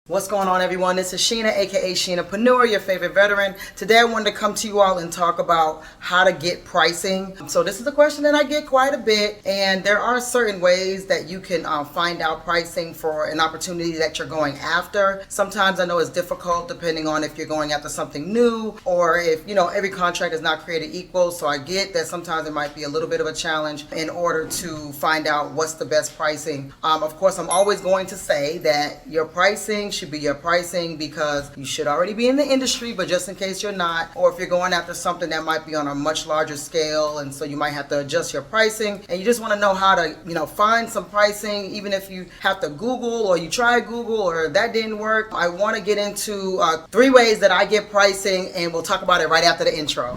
What's going on, everyone? This is Sheena, aka Sheenapreneur, your favorite veteran. Today I wanted to come to you all and talk about how to get pricing. So this is a question that I get quite a bit, and there are certain ways that you can find out pricing for an opportunity that you're going after. Sometimes I know it's difficult depending on if you're going after something new or if, every contract is not created equal. So I get that sometimes it might be a little bit of a challenge in order to find out what's the best pricing. Of course, I'm always going to say that your pricing should be your pricing because you should already be in the industry, but just in case you're not, or if you're going after something that might be on a much larger scale, and so you might have to adjust your pricing, and you just want to know how to, find some pricing, even if you have to Google or you try Google or that didn't work. I want to get into 3 ways that I get pricing, and we'll talk about it right after the intro.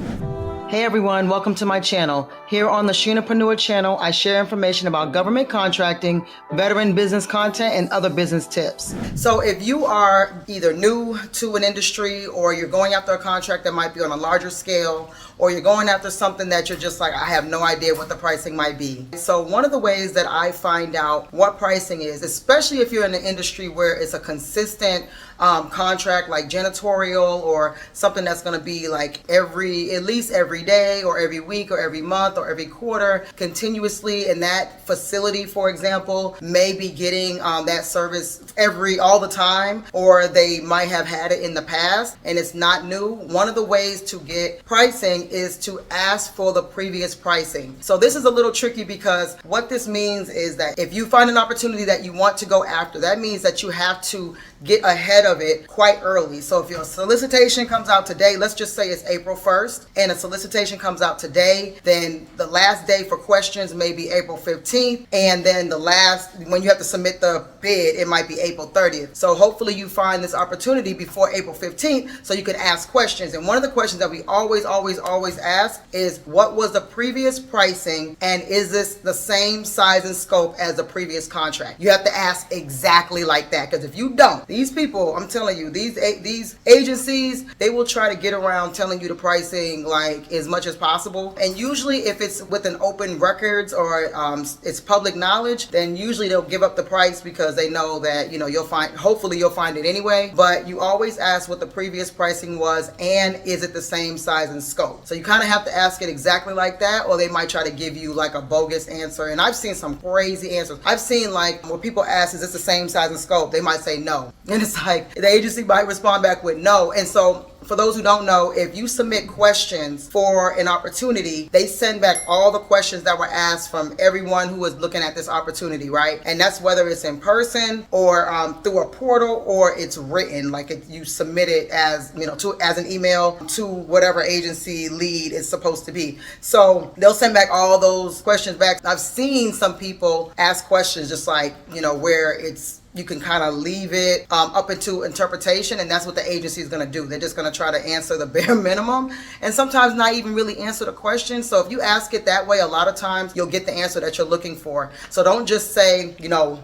Hey everyone, welcome to my channel. Here on the Sheenapreneur channel, I share information about government contracting, veteran business content, and other business tips. So if you are either new to an industry or you're going after a contract that might be on a larger scale, or you're going after something that you're just like, I have no idea what the pricing might be. So one of the ways that I find out what pricing is, especially if you're in an industry where it's a consistent contract like janitorial or something that's going to be like at least every day or every week or every month or every quarter continuously, and that facility, for example, may be getting that service all the time, or they might have had it in the past and it's not new. One of the ways to get pricing is to ask for the previous pricing. So this is a little tricky because what this means is that if you find an opportunity that you want to go after, that means that you have to get ahead of it quite early. So if your solicitation comes out today, let's just say it's April 1st, and a solicitation comes out today, then the last day for questions may be April 15th, and then when you have to submit the bid, it might be April 30th. So hopefully you find this opportunity before April 15th so you can ask questions. And one of the questions that we always ask is, what was the previous pricing, and is this the same size and scope as the previous contract? You have to ask exactly like that, because if you don't, these people, I'm telling you, these agencies, they will try to get around telling you the pricing like as much as possible. And usually if it's with an open records or it's public knowledge, then usually they'll give up the price because they know that, hopefully you'll find it anyway. But you always ask what the previous pricing was, and is it the same size and scope? So you kind of have to ask it exactly like that, or they might try to give you like a bogus answer. And I've seen some crazy answers. I've seen like where people ask, is this the same size and scope? They might say no. And it's like the agency might respond back with no. And so for those who don't know, if you submit questions for an opportunity, they send back all the questions that were asked from everyone who was looking at this opportunity, right? And that's whether it's in person or through a portal, or it's written, like you submit it as, as an email to whatever agency lead is supposed to be. So they'll send back all those questions back. I've seen some people ask questions just like, where you can kind of leave it up into interpretation, and that's what the agency is going to do. They're just going to try to answer the bare minimum and sometimes not even really answer the question. So if you ask it that way, a lot of times you'll get the answer that you're looking for. So don't just say,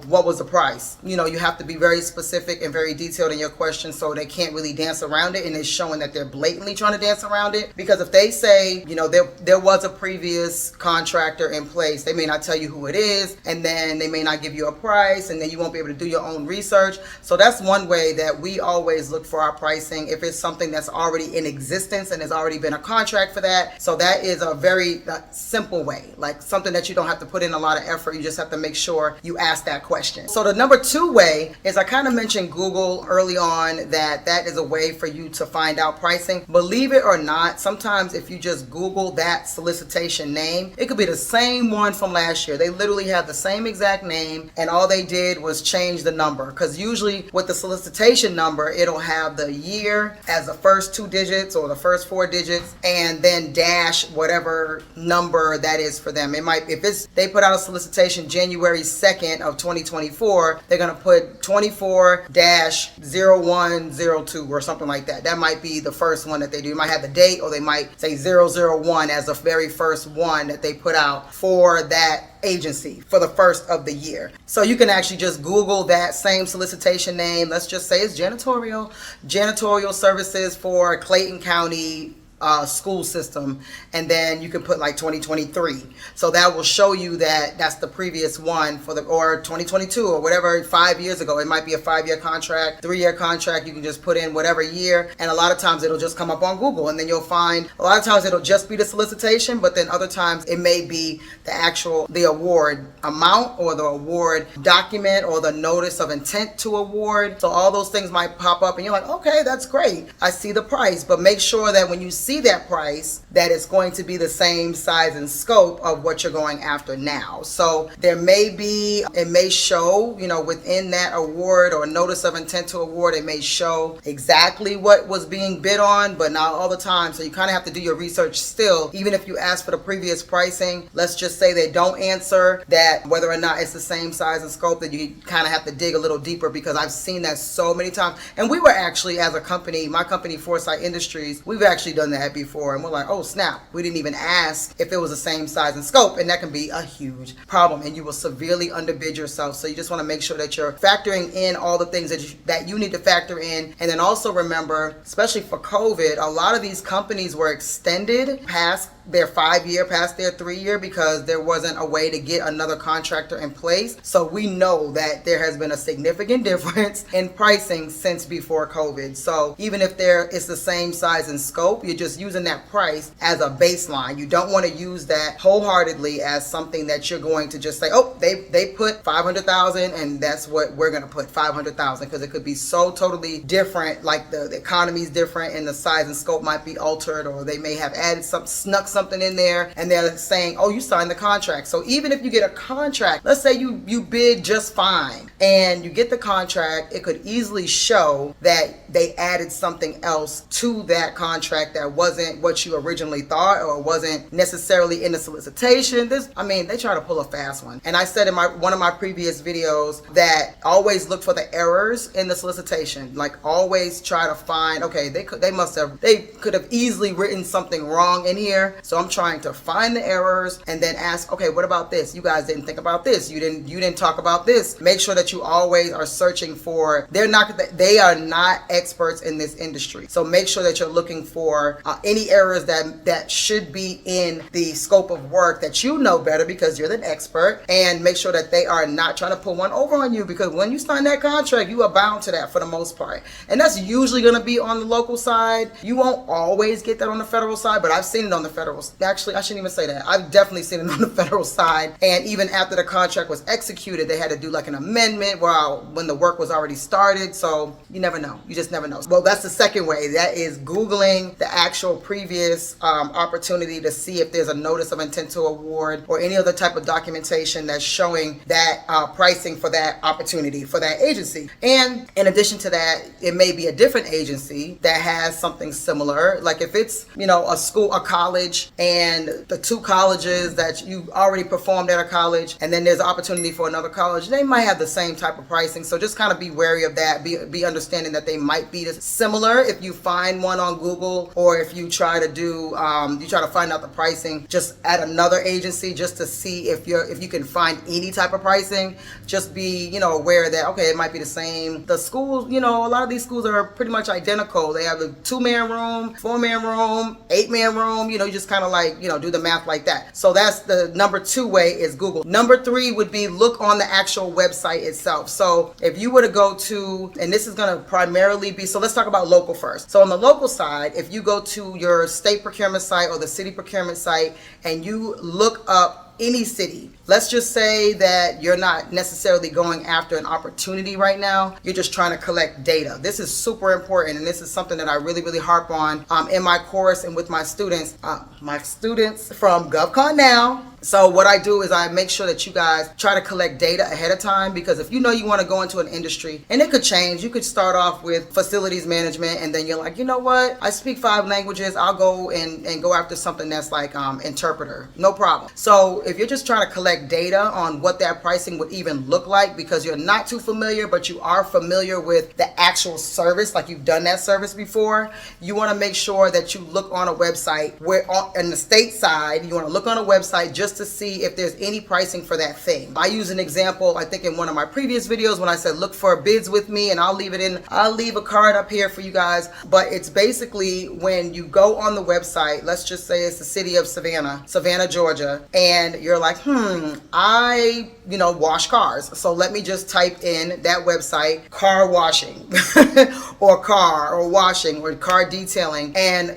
what was the price? You have to be very specific and very detailed in your question so they can't really dance around it, and it's showing that they're blatantly trying to dance around it. Because if they say, there was a previous contractor in place, they may not tell you who it is, and then they may not give you a price, and then you won't be able to do your own research. So that's one way that we always look for our pricing, if it's something that's already in existence and there's already been a contract for that. So that is a very simple way, like something that you don't have to put in a lot of effort. You just have to make sure you ask that question. So the number 2 way is, I kind of mentioned Google early on, that is a way for you to find out pricing. Believe it or not, sometimes if you just Google that solicitation name, it could be the same one from last year. They literally have the same exact name, and all they did was change the number. Because usually with the solicitation number, it'll have the year as the first 2 digits or the first 4 digits, and then dash whatever number that is for them. It might, if they put out a solicitation January 2nd of 2024, they're going to put 24-0102 or something like that. That might be the first one that they do. You might have the date, or they might say 001 as the very first one that they put out for that agency for the first of the year. So you can actually just Google that same solicitation name. Let's just say it's janitorial services for Clayton County school system, and then you can put like 2023. So that will show you that that's the previous one for the, or 2022 or whatever, 5 years ago. It might be a 5-year contract, 3-year contract. You can just put in whatever year, and a lot of times it'll just come up on Google, and then you'll find a lot of times it'll just be the solicitation, but then other times it may be the award amount or the award document or the notice of intent to award. So all those things might pop up and you're like, okay, that's great, I see the price. But make sure that when you see that price, that it's going to be the same size and scope of what you're going after now. So it may show, within that award or notice of intent to award, it may show exactly what was being bid on, but not all the time. So you kind of have to do your research still. Even if you ask for the previous pricing, let's just say they don't answer that, whether or not it's the same size and scope, that you kind of have to dig a little deeper, because I've seen that so many times. And we were actually, as a company, my company, Foresight Industries, we've actually done that before, and we're like, oh snap, we didn't even ask if it was the same size and scope, and that can be a huge problem, and you will severely underbid yourself. So you just want to make sure that you're factoring in all the things that you need to factor in. And then also remember, especially for COVID, a lot of these companies were extended past their 5-year, past their 3-year, because there wasn't a way to get another contractor in place. So we know that there has been a significant difference in pricing since before COVID. So even if it's the same size and scope, you're just using that price as a baseline. You don't want to use that wholeheartedly as something that you're going to just say, oh, they put 500,000 and that's what we're going to put, 500,000, because it could be so totally different. Like the economy is different and the size and scope might be altered, or they may have added snuck something in there, and they're saying, oh, you signed the contract. So even if you get a contract, let's say you bid just fine and you get the contract, it could easily show that they added something else to that contract that wasn't what you originally thought, or wasn't necessarily in the solicitation. They try to pull a fast one. And I said in one of my previous videos that always look for the errors in the solicitation. Like always try to find, okay, they could have easily written something wrong in here. So I'm trying to find the errors and then ask, okay, what about this? You guys didn't think about this. You didn't talk about this. Make sure that you always are searching for, they are not experts in this industry. So make sure that you're looking for any errors that should be in the scope of work that you know better, because you're the expert, and make sure that they are not trying to pull one over on you, because when you sign that contract, you are bound to that for the most part. And that's usually going to be on the local side. You won't always get that on the federal side, but I've seen it on the federal. Actually, I shouldn't even say that. I've definitely seen it on the federal side. And even after the contract was executed, they had to do like an amendment when the work was already started. So you never know. You just never know. Well, that's the second way. That is Googling the actual previous opportunity to see if there's a notice of intent to award or any other type of documentation that's showing that pricing for that opportunity for that agency. And in addition to that, it may be a different agency that has something similar. Like if it's, a school, a college, and the two colleges that you already performed at a college, and then there's an opportunity for another college, they might have the same type of pricing. So just kind of be wary of that. Be understanding that they might be similar if you find one on Google, or if you try to find out the pricing just at another agency, just to see if you can find any type of pricing. Just be aware that, okay, it might be the same. The schools, a lot of these schools are pretty much identical. They have a 2-man room, 4-man room, 8-man room. You just kind of do the math like that. So that's the number 2 way, is Google. Number 3 would be look on the actual website itself. So if you were to go to, and this is going to primarily be, so let's talk about local first. So on the local side, if you go to your state procurement site or the city procurement site and you look up any city, let's just say that you're not necessarily going after an opportunity right now, you're just trying to collect data. This is super important, and this is something that I really, really harp on in my course and with my students from GovConNOW. So what I do is I make sure that you guys try to collect data ahead of time, because if you want to go into an industry, and it could change, you could start off with facilities management, and then you're like, you know what, I speak 5 languages, I'll go and go after something that's like interpreter, no problem. So if you're just trying to collect data on what that pricing would even look like, because you're not too familiar, but you are familiar with the actual service, like you've done that service before, you want to make sure that you look on a website where on the state side, you want to look on a website just just to see if there's any pricing for that thing. I use an example, I think in one of my previous videos when I said look for bids with me, and I'll leave a card up here for you guys. But it's basically when you go on the website, let's just say it's the city of Savannah, Georgia, and you're like, I wash cars. So let me just type in that website, car washing or car or washing or car detailing, and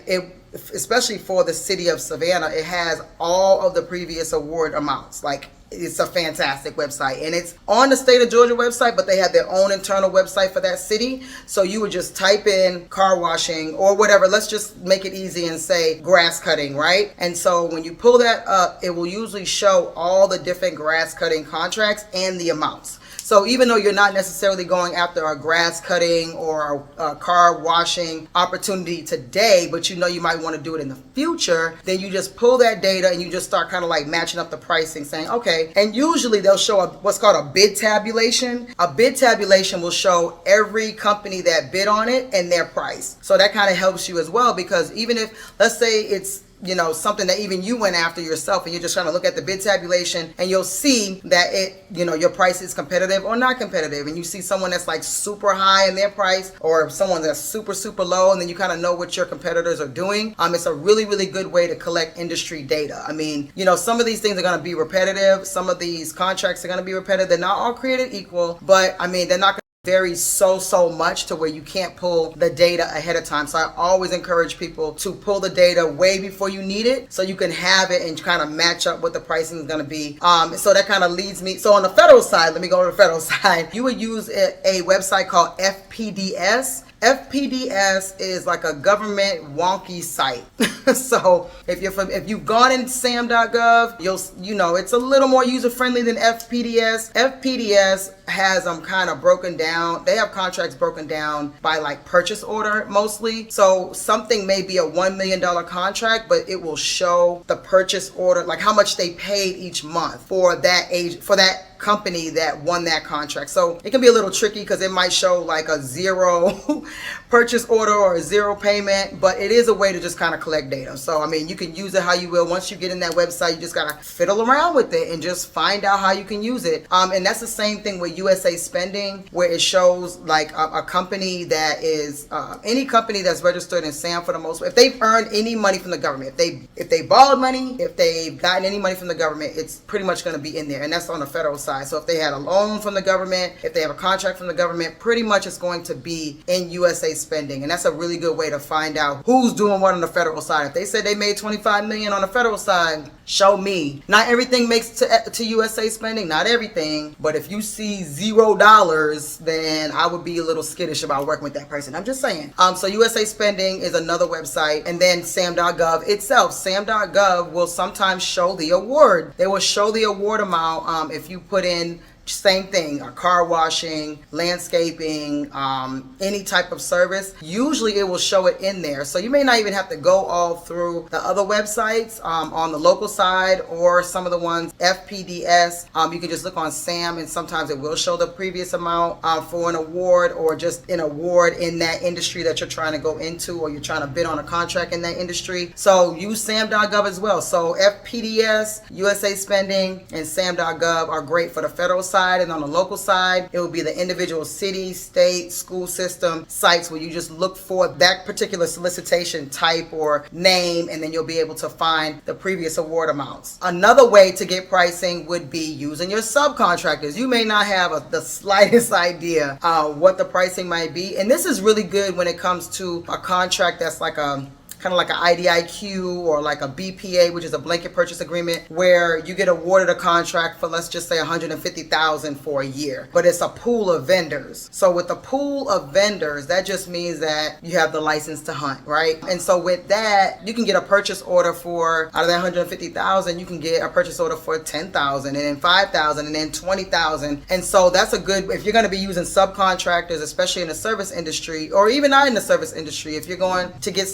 especially for the city of Savannah, it has all of the previous award amounts. Like, it's a fantastic website, and it's on the state of Georgia website, but they have their own internal website for that city. So you would just type in car washing or whatever. Let's just make it easy and say grass cutting, right? And so when you pull that up, it will usually show all the different grass cutting contracts and the amounts. So even though you're not necessarily going after a grass cutting or a car washing opportunity today, but you might want to do it in the future, then you just pull that data and you just start kind of like matching up the pricing, saying, okay, and usually they'll show what's called a bid tabulation. A bid tabulation will show every company that bid on it and their price. So that kind of helps you as well, because even if, let's say it's something that even you went after yourself, and you're just trying to look at the bid tabulation, and you'll see that your price is competitive or not competitive, and you see someone that's like super high in their price or someone that's super, super low, and then you kind of know what your competitors are doing. It's a really, really good way to collect industry data. I mean, some of these things are going to be repetitive. Some of these contracts are going to be repetitive. They're not all created equal, but I mean, they're not going vary so much to where you can't pull the data ahead of time. So I always encourage people to pull the data way before you need it, so you can have it and kind of match up what the pricing is going to be. So that kind of leads me, so on the federal side, let me go to the federal side. You would use a website called FPDS. FPDS is like a government wonky site. So if you've gone in SAM.gov, it's a little more user friendly than FPDS. FPDS has them kind of broken down. They have contracts broken down by like purchase order mostly. So something may be a $1 million contract, but it will show the purchase order, like how much they paid each month for that company that won that contract. So it can be a little tricky because it might show like a zero purchase order or a zero payment, but it is a way to just kind of collect data. So I mean, you can use it how you will. Once you get in that website, you just gotta fiddle around with it and just find out how you can use it. And that's the same thing with USA Spending, where it shows like a company that is any company that's registered in SAM for the most part. If they've earned any money from the government, if they borrowed money, if they've gotten any money from the government, it's pretty much going to be in there, and that's on the federal side. So if they had a loan from the government, if they have a contract from the government, pretty much it's going to be in USA Spending, and that's a really good way to find out who's doing what on the federal side. If they said they made $25 million on the federal side, show me. Not everything makes to USA Spending, not everything, but if you see $0, then I would be a little skittish about working with that person. I'm just saying. So USA Spending is another website, and then SAM.gov itself. SAM.gov will sometimes show the award. They will show the award amount if you put in same thing, car washing, landscaping, any type of service. Usually it will show it in there. So you may not even have to go all through the other websites on the local side or some of the ones, FPDS. You can just look on SAM, and sometimes it will show the previous amount for an award, or just an award in that industry that you're trying to go into, or you're trying to bid on a contract in that industry. So use SAM.gov as well. So FPDS, USA Spending, and SAM.gov are great for the federal side. And on the local side, it will be the individual city, state, school system sites where you just look for that particular solicitation type or name, and then you'll be able to find the previous award amounts. Another way to get pricing would be using your subcontractors. You may not have the slightest idea what the pricing might be, and this is really good when it comes to a contract that's like kind of like an IDIQ or like a BPA, which is a blanket purchase agreement, where you get awarded a contract for, let's just say, $150,000 for a year, but it's a pool of vendors. So with the pool of vendors, that just means that you have the license to hunt, right? And so with that, you can get a purchase order for, out of that $150,000, you can get a purchase order for $10,000, and then $5,000, and then $20,000. And so that's a good, if you're going to be using subcontractors, especially in the service industry, or even not in the service industry, if you're going to get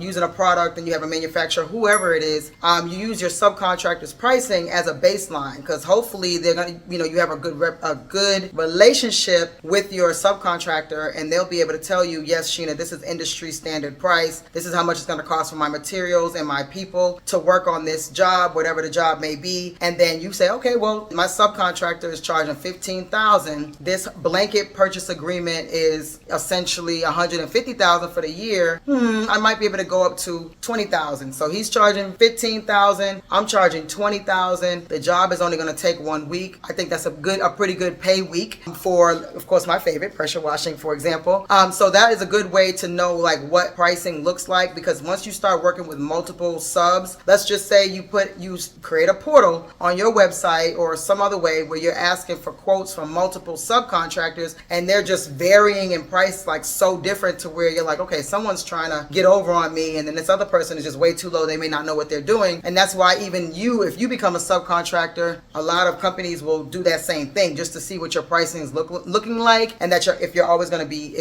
using a product and you have a manufacturer, whoever it is, you use your subcontractor's pricing as a baseline, because hopefully they're gonna, you have a good relationship with your subcontractor, and they'll be able to tell you, yes, Sheena, this is industry standard price. This is how much it's going to cost for my materials and my people to work on this job, whatever the job may be. And then you say, okay, well, my subcontractor is charging $15,000. This blanket purchase agreement is essentially $150,000 for the year. I might be able to go up to $20,000. So he's charging $15,000. I'm charging $20,000. The job is only going to take 1 week. I think that's a pretty good pay week for, of course, my favorite, pressure washing, for example. So that is a good way to know like what pricing looks like, because once you start working with multiple subs, let's just say you create a portal on your website or some other way where you're asking for quotes from multiple subcontractors, and they're just varying in price like so different to where you're like, okay, someone's trying to get over on me, and then this other person is just way too low. They may not know what they're doing. And that's why even if you become a subcontractor, a lot of companies will do that same thing just to see what your pricing is looking like, and that if you're always going to be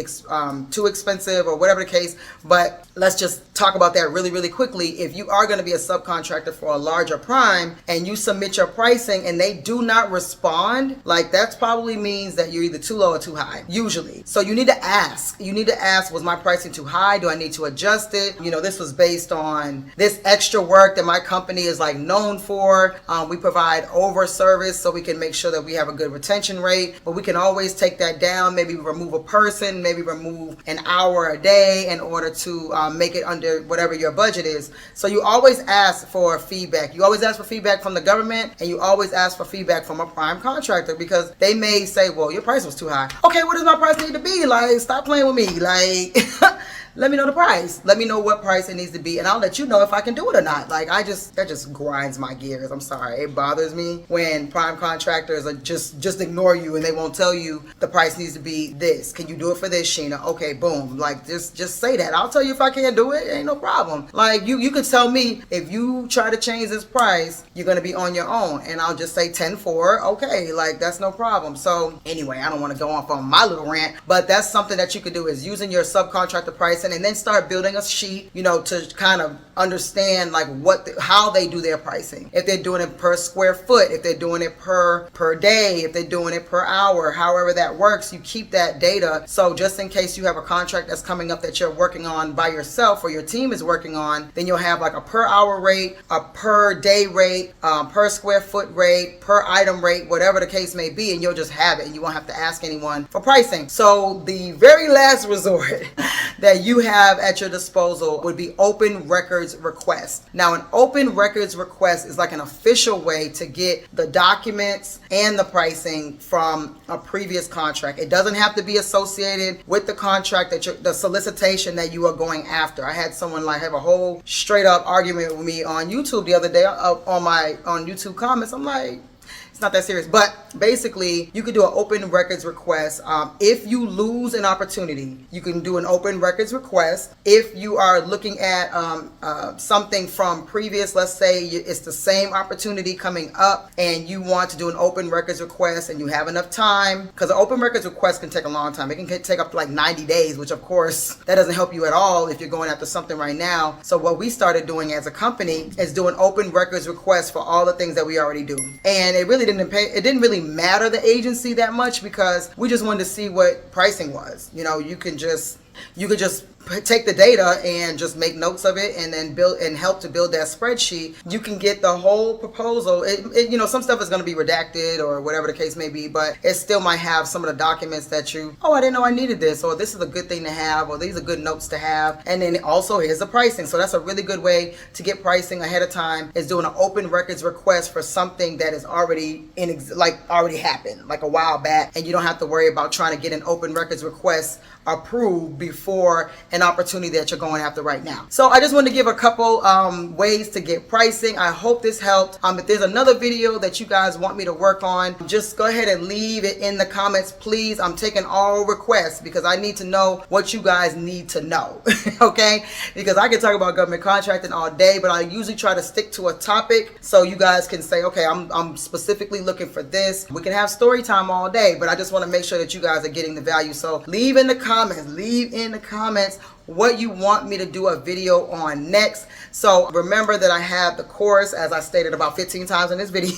too expensive or whatever the case. But let's just talk about that really, really quickly. If you are going to be a subcontractor for a larger prime and you submit your pricing and they do not respond, like that probably means that you're either too low or too high, usually. So you need to ask. Was my pricing too high? Do I need to adjust it? This was based on this extra work that my company is like known for. We provide over service so we can make sure that we have a good retention rate, but we can always take that down. Maybe remove a person, maybe remove an hour a day in order to make it under whatever your budget is. So you always ask for feedback. You always ask for feedback from the government, and you always ask for feedback from a prime contractor, because they may say, well, your price was too high. Okay, what does my price need to be? Like, stop playing with me. Like, let me know the price. Let me know what price it needs to be, and I'll let you know if I can do it or not. Like, that just grinds my gears. I'm sorry. It bothers me when prime contractors are just ignore you and they won't tell you the price needs to be this. Can you do it for this, Sheena? Okay, boom. Like, just say that. I'll tell you if I can't do it. Ain't no problem. Like, you could tell me if you try to change this price, you're going to be on your own, and I'll just say 10-4. Okay, like, that's no problem. So anyway, I don't want to go off on my little rant, but that's something that you could do, is using your subcontractor pricing, and then start building a sheet, to kind of understand like how they do their pricing. If they're doing it per square foot, if they're doing it per day, if they're doing it per hour, however that works, you keep that data. So just in case you have a contract that's coming up that you're working on by yourself or your team is working on, then you'll have like a per hour rate, a per day rate, per square foot rate, per item rate, whatever the case may be, and you'll just have it, and you won't have to ask anyone for pricing. So the very last resort that you have at your disposal would be open records request. Now, an open records request is like an official way to get the documents and the pricing from a previous contract. It doesn't have to be associated with the contract the solicitation that you are going after. I had someone like have a whole straight up argument with me on YouTube the other day on YouTube comments. I'm like, it's not that serious. But basically, you could do an open records request. If you lose an opportunity, you can do an open records request. If you are looking at something from previous, let's say it's the same opportunity coming up and you want to do an open records request and you have enough time, because an open records request can take a long time. It can take up to like 90 days, which of course, that doesn't help you at all if you're going after something right now. So what we started doing as a company is doing open records requests for all the things that we already do. And it didn't really matter the agency that much, because we just wanted to see what pricing was. You could just take the data and just make notes of it, and then help to build that spreadsheet. You can get the whole proposal. Some stuff is going to be redacted or whatever the case may be, but it still might have some of the documents that I didn't know I needed this, or this is a good thing to have, or these are good notes to have. And then also here's the pricing. So that's a really good way to get pricing ahead of time, is doing an open records request for something that is already already happened like a while back, and you don't have to worry about trying to get an open records request approved before an opportunity that you're going after right now. So I just wanted to give a couple ways to get pricing. I hope this helped. If there's another video that you guys want me to work on, just go ahead and leave it in the comments, please. I'm taking all requests because I need to know what you guys need to know. Okay, because I can talk about government contracting all day, but I usually try to stick to a topic so you guys can say, okay, I'm specifically looking for this. We can have story time all day, but I just want to make sure that you guys are getting the value. So leave in the comments comments. Leave in the comments what you want me to do a video on next. So remember that I have the course, as I stated about 15 times in this video,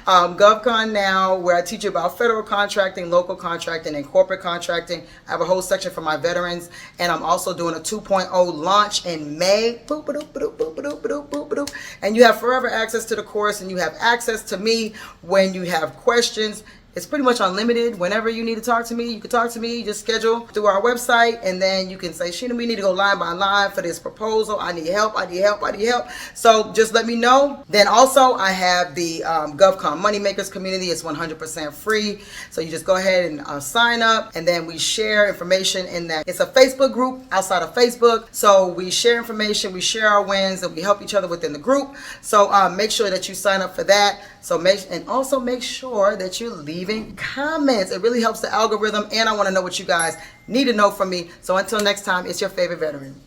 GovCon Now, where I teach you about federal contracting, local contracting, and corporate contracting. I have a whole section for my veterans, and I'm also doing a 2.0 launch in May. Boop, ba-doop, ba-doop, boop, ba-doop, ba-doop, boop, ba-doop. And you have forever access to the course, and you have access to me when you have questions. It's pretty much unlimited. Whenever you need to talk to me, you can talk to me. Just schedule through our website, and then you can say, Sheena, we need to go line by line for this proposal. I need help. I need help. I need help. So just let me know. Then also I have the GovCon Moneymakers community. It's 100% free. So you just go ahead and sign up, and then we share information in that. It's a Facebook group outside of Facebook. So we share information, we share our wins, and we help each other within the group. So make sure that you sign up for that. So also make sure that you're leaving comments. It really helps the algorithm, and I want to know what you guys need to know from me. So until next time, it's your favorite veteran.